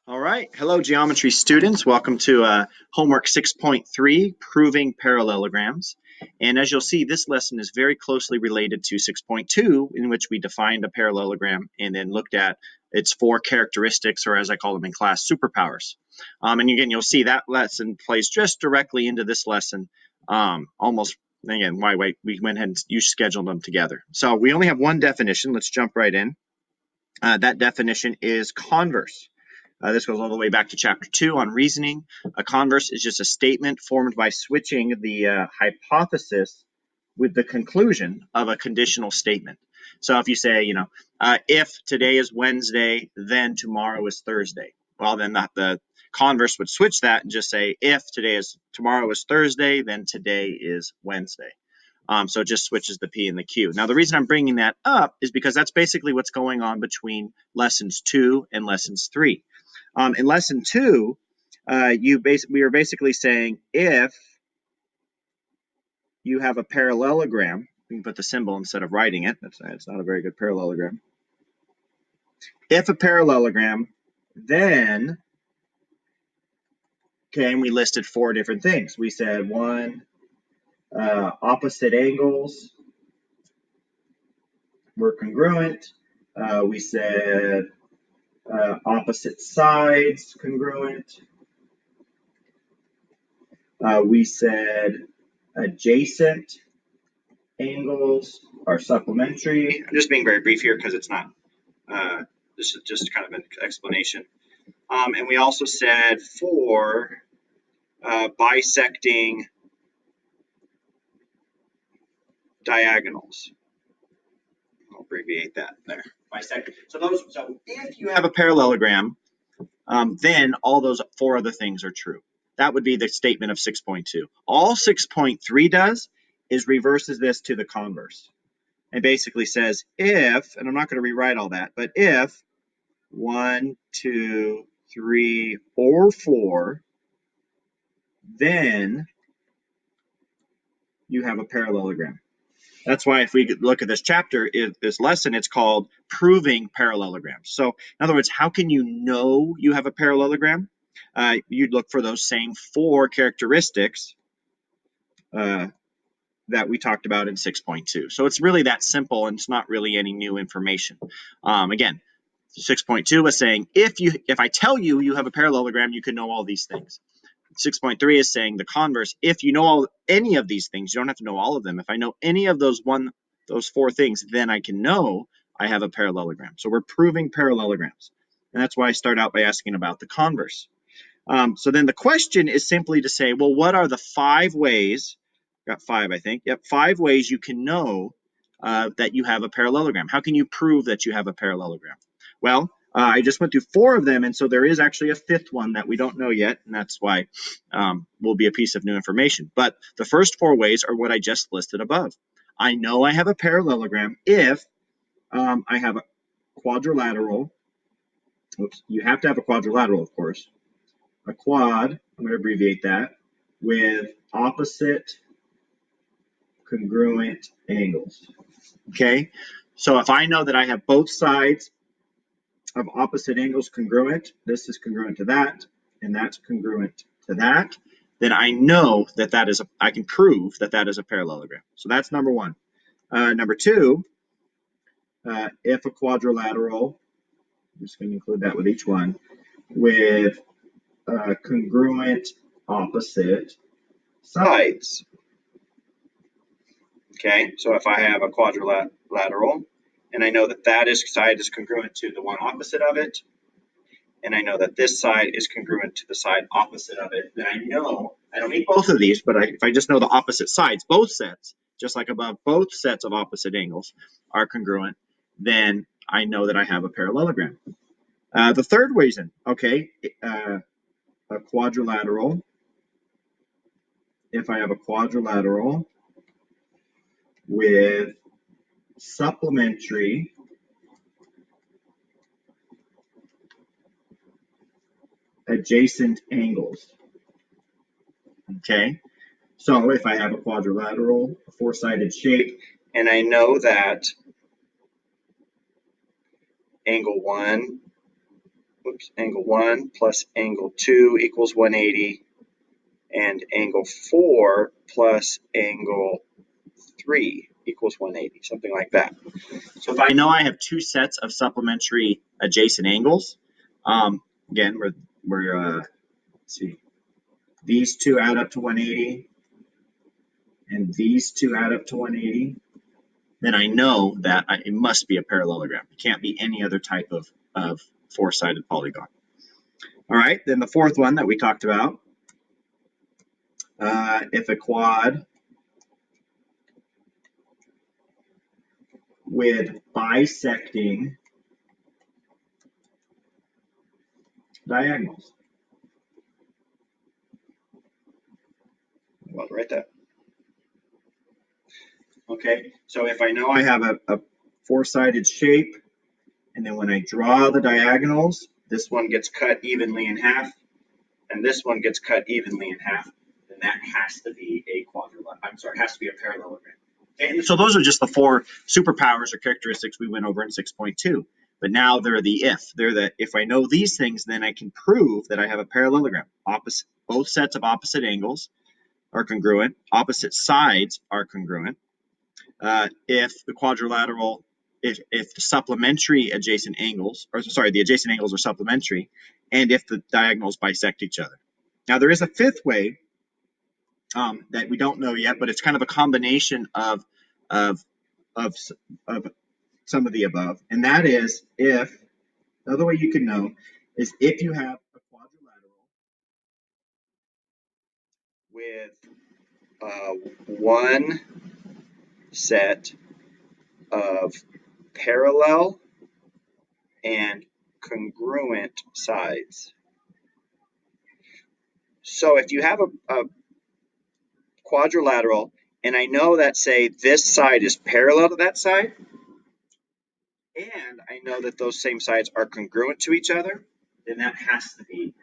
All right. Hello, geometry students. Welcome to homework 6.3, Proving Parallelograms. And as you'll see, this lesson is very closely related to 6.2, in which we defined a parallelogram and then looked at its four characteristics, or as I call them in class, superpowers. And again, you'll see that lesson plays just directly into this lesson. Almost, again, why wait? We went ahead and you scheduled them together. So we only have one definition. Let's jump right in. That definition is converse. This goes all the way back to chapter 2 on reasoning. A converse is just a statement formed by switching the hypothesis with the conclusion of a conditional statement. So if you say, if today is Wednesday, then tomorrow is Thursday. Well, then the converse would switch that and just say, if tomorrow is Thursday, then today is Wednesday. So it just switches the P and the Q. Now, the reason I'm bringing that up is because that's basically what's going on between lessons 2 and lessons 3. In lesson 2, we are basically saying if you have a parallelogram, we can put the symbol instead of writing it. It's not a very good parallelogram. If a parallelogram, then, okay, and we listed 4 different things. We said 1, opposite angles were congruent. We said opposite sides congruent. We said adjacent angles are supplementary. I'm just being very brief here because it's not, this is just kind of an explanation. And we also said for bisecting diagonals. I'll abbreviate that there. Bisecting. So if you have a parallelogram, then all those 4 other things are true. That would be the statement of 6.2. All 6.3 does is reverses this to the converse. And basically says if, and I'm not going to rewrite all that, but if 1, 2, 3, or 4, then you have a parallelogram. That's why if we look at this chapter, this lesson, it's called Proving Parallelograms. So in other words, how can you know you have a parallelogram? You'd look for those same 4 characteristics that we talked about in 6.2. So it's really that simple, and it's not really any new information. Again, 6.2 was saying if I tell you have a parallelogram, you can know all these things. 6.3 is saying the converse. If you know any of these things, you don't have to know all of them. If I know any of those 4 things, then I can know I have a parallelogram. So we're proving parallelograms, and that's why I start out by asking about the converse. So then the question is simply to say, well, what are the 5 ways? Got 5, I think. Yep, 5 ways you can know that you have a parallelogram. How can you prove that you have a parallelogram? Well, I just went through 4 of them, and so there is actually a 5th one that we don't know yet, and that's why will be a piece of new information. But the first 4 ways are what I just listed above. I know I have a parallelogram if I have a quadrilateral. Oops, you have to have a quadrilateral, of course. A quad, I'm going to abbreviate that, with opposite congruent angles. Okay, so if I know that I have both sides of opposite angles congruent, this is congruent to that, and that's congruent to that, then I know that I can prove that is a parallelogram. So that's number 1. Number 2, if a quadrilateral, I'm just going to include that with each one, with congruent opposite sides. Okay, so if I have a quadrilateral, and I know that side is congruent to the one opposite of it, and I know that this side is congruent to the side opposite of it, then I know, I don't need both of these, but if I just know the opposite sides, both sets, just like above, both sets of opposite angles are congruent, then I know that I have a parallelogram. The third reason, okay, a quadrilateral, if I have a quadrilateral with supplementary adjacent angles. Okay, so if I have a quadrilateral, a 4-sided shape, and I know that angle 1 angle 1 plus angle 2 equals 180, and angle 4 plus angle 3 equals 180, something like that. So if I know I have two sets of supplementary adjacent angles, again, let's see, these two add up to 180, and these two add up to 180, then I know that it must be a parallelogram. It can't be any other type of four-sided polygon. All right, then the fourth one that we talked about, if a quad with bisecting diagonals. Well, right there. Okay, so if I know I have a four-sided shape, and then when I draw the diagonals, this one gets cut evenly in half, and this one gets cut evenly in half, then that has to be a quadrilateral. I'm sorry, it has to be a parallelogram. And so those are just the four superpowers or characteristics we went over in 6.2. But now they're the if. They're the if I know these things, then I can prove that I have a parallelogram. Both sets of opposite angles are congruent. Opposite sides are congruent. If the quadrilateral, if the supplementary adjacent angles, or sorry, the adjacent angles are supplementary, and if the diagonals bisect each other. Now there is a fifth way that we don't know yet, but it's kind of a combination of some of the above, and that is if the other way you can know is if you have a quadrilateral with one set of parallel and congruent sides. So if you have a quadrilateral, and I know that, say, this side is parallel to that side, and I know that those same sides are congruent to each other, then that has to be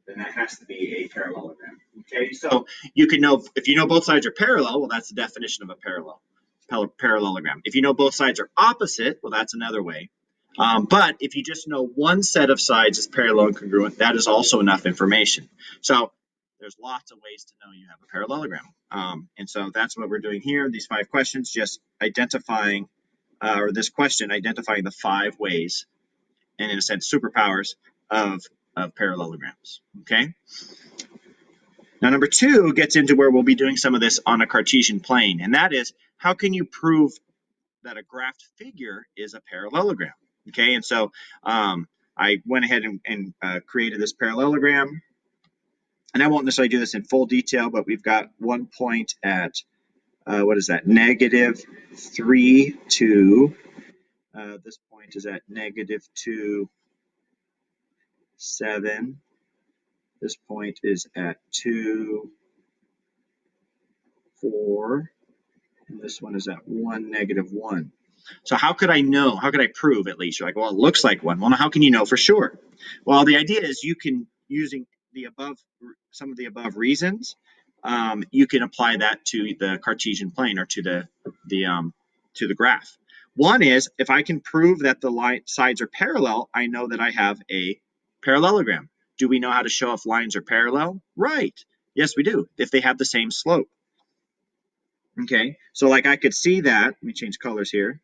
a parallelogram. Okay, so you can know if you know both sides are parallel, well, that's the definition of a parallelogram. If you know both sides are opposite, well, that's another way. But if you just know one set of sides is parallel and congruent, that is also enough information. So there's lots of ways to know you have a parallelogram. And so that's what we're doing here. These 5 questions, just identifying, or this question, identifying the 5 ways, and in a sense, superpowers of parallelograms. Okay. Now, number 2 gets into where we'll be doing some of this on a Cartesian plane, and that is, how can you prove that a graphed figure is a parallelogram? Okay, and so I went ahead and created this parallelogram, and I won't necessarily do this in full detail, but we've got one point at, what is that, -3, 2. This point is at -2, 7. This point is at 2, 4. And this one is at 1, -1. So how could I know? How could I prove at least? You're like, well, it looks like 1. Well, how can you know for sure? Well, the idea is you can, using some of the above reasons, you can apply that to the Cartesian plane or to the graph. One is, if I can prove that the sides are parallel, I know that I have a parallelogram. Do we know how to show if lines are parallel? Right. Yes, we do. If they have the same slope. Okay, so like I could see that, let me change colors here.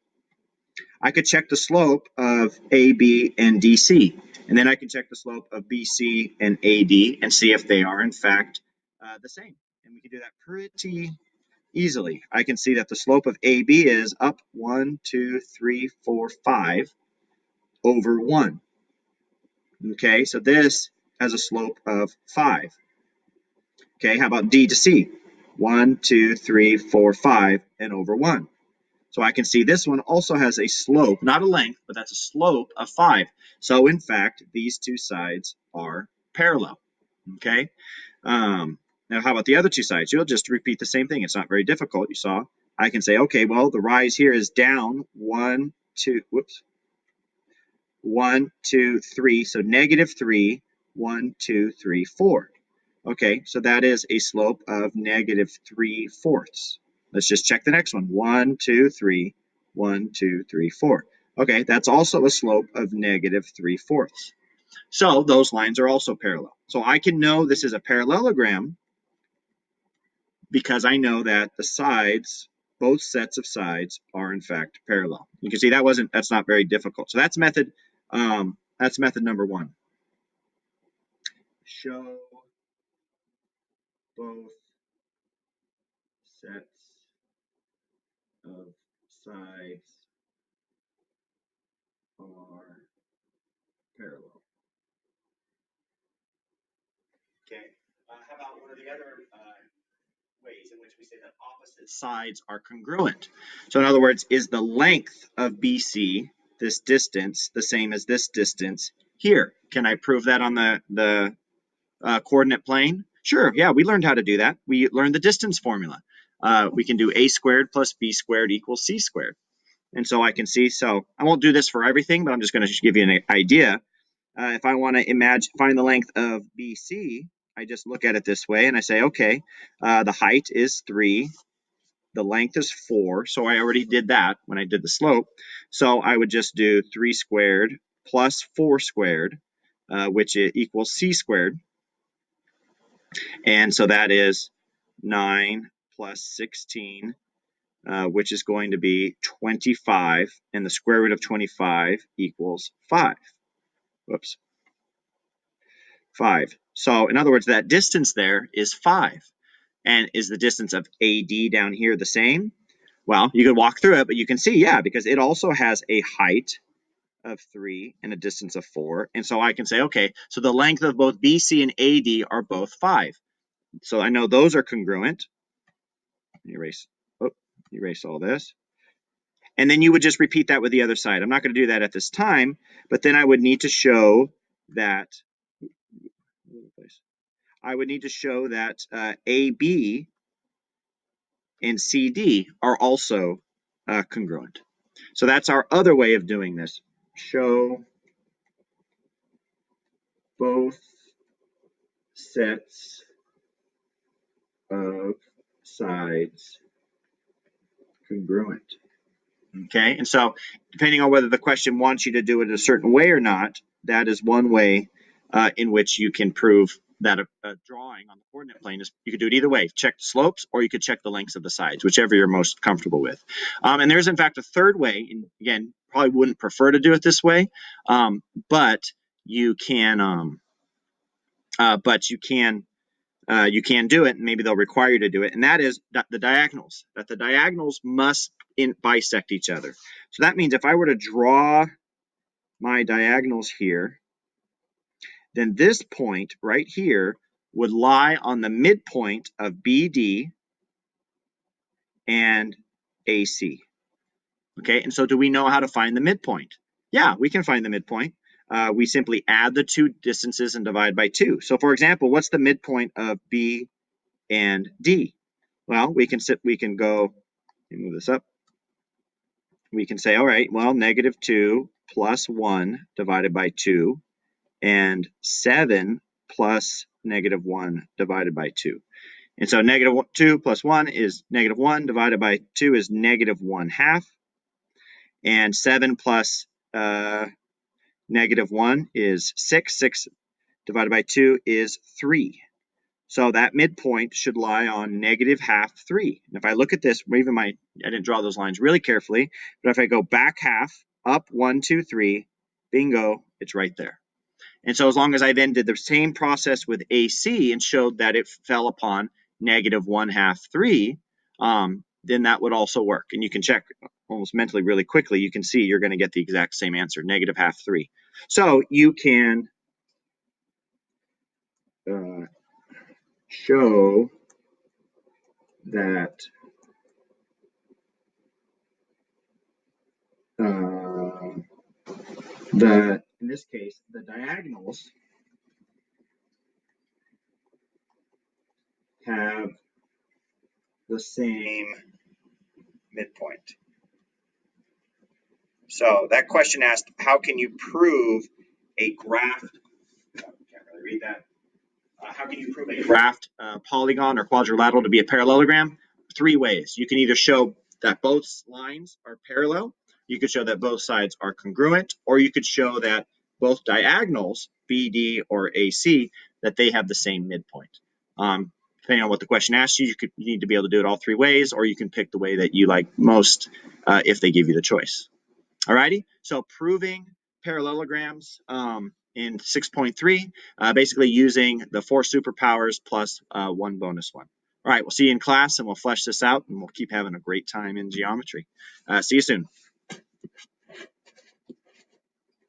I could check the slope of AB and DC, and then I can check the slope of BC and AD and see if they are in fact the same. And we can do that pretty easily. I can see that the slope of AB is up 1, 2, 3, 4, 5 over 1. Okay, so this has a slope of 5. Okay, how about D to C? 1, 2, 3, 4, 5, and over 1. So I can see this one also has a slope, not a length, but that's a slope of 5. So in fact, these two sides are parallel. Okay. Now, how about the other two sides? You'll just repeat the same thing. It's not very difficult. You saw. I can say, okay, well, the rise here is down 1, 2. Whoops. 1, 2, 3. So -3. 1, 2, 3, 4. Okay, so that is a slope of -3/4. Let's just check the next one. 1, 2, 3, 1, 2, 3, 4. Okay, that's also a slope of -3/4. So those lines are also parallel. So I can know this is a parallelogram because I know that the sides, both sets of sides, are in fact parallel. You can see that's not very difficult. So that's method number one. Show both sets of sides are parallel. Okay. How about one of the other ways in which we say that opposite sides are congruent? So in other words, is the length of BC, this distance, the same as this distance here? Can I prove that on the coordinate plane? Sure, yeah, we learned how to do that. We learned the distance formula. We can do a squared plus b squared equals c squared. And so I can see, so I won't do this for everything, but I'm just going to give you an idea. If I want to find the length of BC, I just look at it this way and I say, okay, the height is 3, the length is 4, so I already did that when I did the slope. So I would just do 3 squared plus 4 squared, which equals c squared. And so that is 9 plus 16, which is going to be 25, and the square root of 25 equals 5. Whoops. 5. So in other words, that distance there is 5. And is the distance of AD down here the same? Well, you could walk through it, but you can see, yeah, because it also has a height of 3 and a distance of 4. And so I can say, okay, so the length of both BC and AD are both 5. So I know those are congruent. Erase all this. And then you would just repeat that with the other side. I'm not going to do that at this time, but then I would need to show that AB and CD are also congruent. So that's our other way of doing this. Show both sets of sides congruent. Okay, and so depending on whether the question wants you to do it a certain way or not, that is one way in which you can prove that a drawing on the coordinate plane is, you could do it either way, check the slopes or you could check the lengths of the sides, whichever you're most comfortable with. And there's in fact a third way, and again, probably wouldn't prefer to do it this way, but you can do it, and maybe they'll require you to do it, and that is that the diagonals must bisect each other. So that means if I were to draw my diagonals here, then this point right here would lie on the midpoint of BD and AC. Okay, and so do we know how to find the midpoint? Yeah, we can find the midpoint. We simply add the two distances and divide by 2. So for example, what's the midpoint of B and D? Well, we can go, let me move this up. We can say, all right, well, -2 plus 1 divided by 2, and 7 plus -1 divided by 2. And so -2 plus 1 is -1 divided by 2 is -1/2. And 7 plus -1 is 6. 6 divided by 2 is 3. So that midpoint should lie on -1/2, 3. And if I look at this, I didn't draw those lines really carefully, but if I go back half, up 1, 2, 3, bingo, it's right there. And so as long as I then did the same process with AC and showed that it fell upon -1/2, 3, then that would also work. And you can check almost mentally really quickly. You can see you're going to get the exact same answer, -1/2, 3. So you can show that in this case, the diagonals have the same midpoint. So that question asked, how can you prove a graph? I can't really read that. How can you prove a graphed polygon or quadrilateral to be a parallelogram? 3 ways. You can either show that both lines are parallel, you could show that both sides are congruent, or you could show that both diagonals, BD or AC, that they have the same midpoint. Depending on what the question asks you, you need to be able to do it all three ways, or you can pick the way that you like most if they give you the choice. Alrighty, so proving parallelograms in 6.3, basically using the 4 superpowers plus one bonus one. All right, we'll see you in class and we'll flesh this out and we'll keep having a great time in geometry. See you soon.